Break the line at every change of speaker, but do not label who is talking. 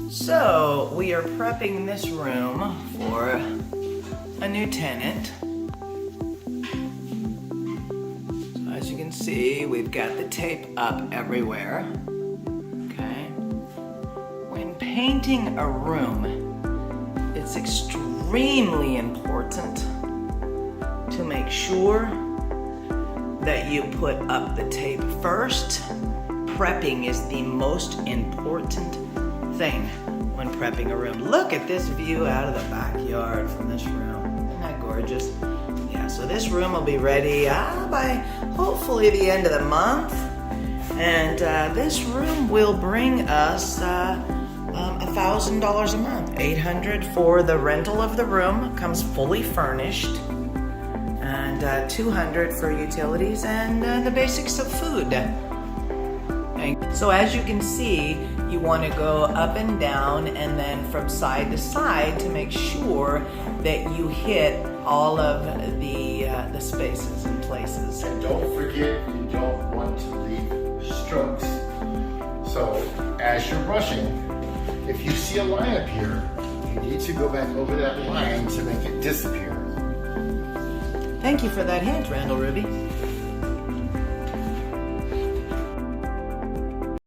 So we are prepping this room for a new tenant. So as you can see, we've got the tape up everywhere. Okay. When painting a room, it's extremely important to make sure that you put up the tape first. Prepping is the most important thing when prepping a room. Look at this view out of the backyard from this room. Isn't that gorgeous? Yeah, so this room will be ready by hopefully the end of the month. And this room will bring us $1,000 a month. $800 for the rental of the room, comes fully furnished. And $200 for utilities and the basics of food. So as you can see, you want to go up and down and then from side to side to make sure that you hit all of the spaces and places.
And don't forget, you don't want to leave strokes. So as you're brushing, if you see a line up here, you need to go back over that line to make it disappear.
Thank you for that hint, Randall Ruby.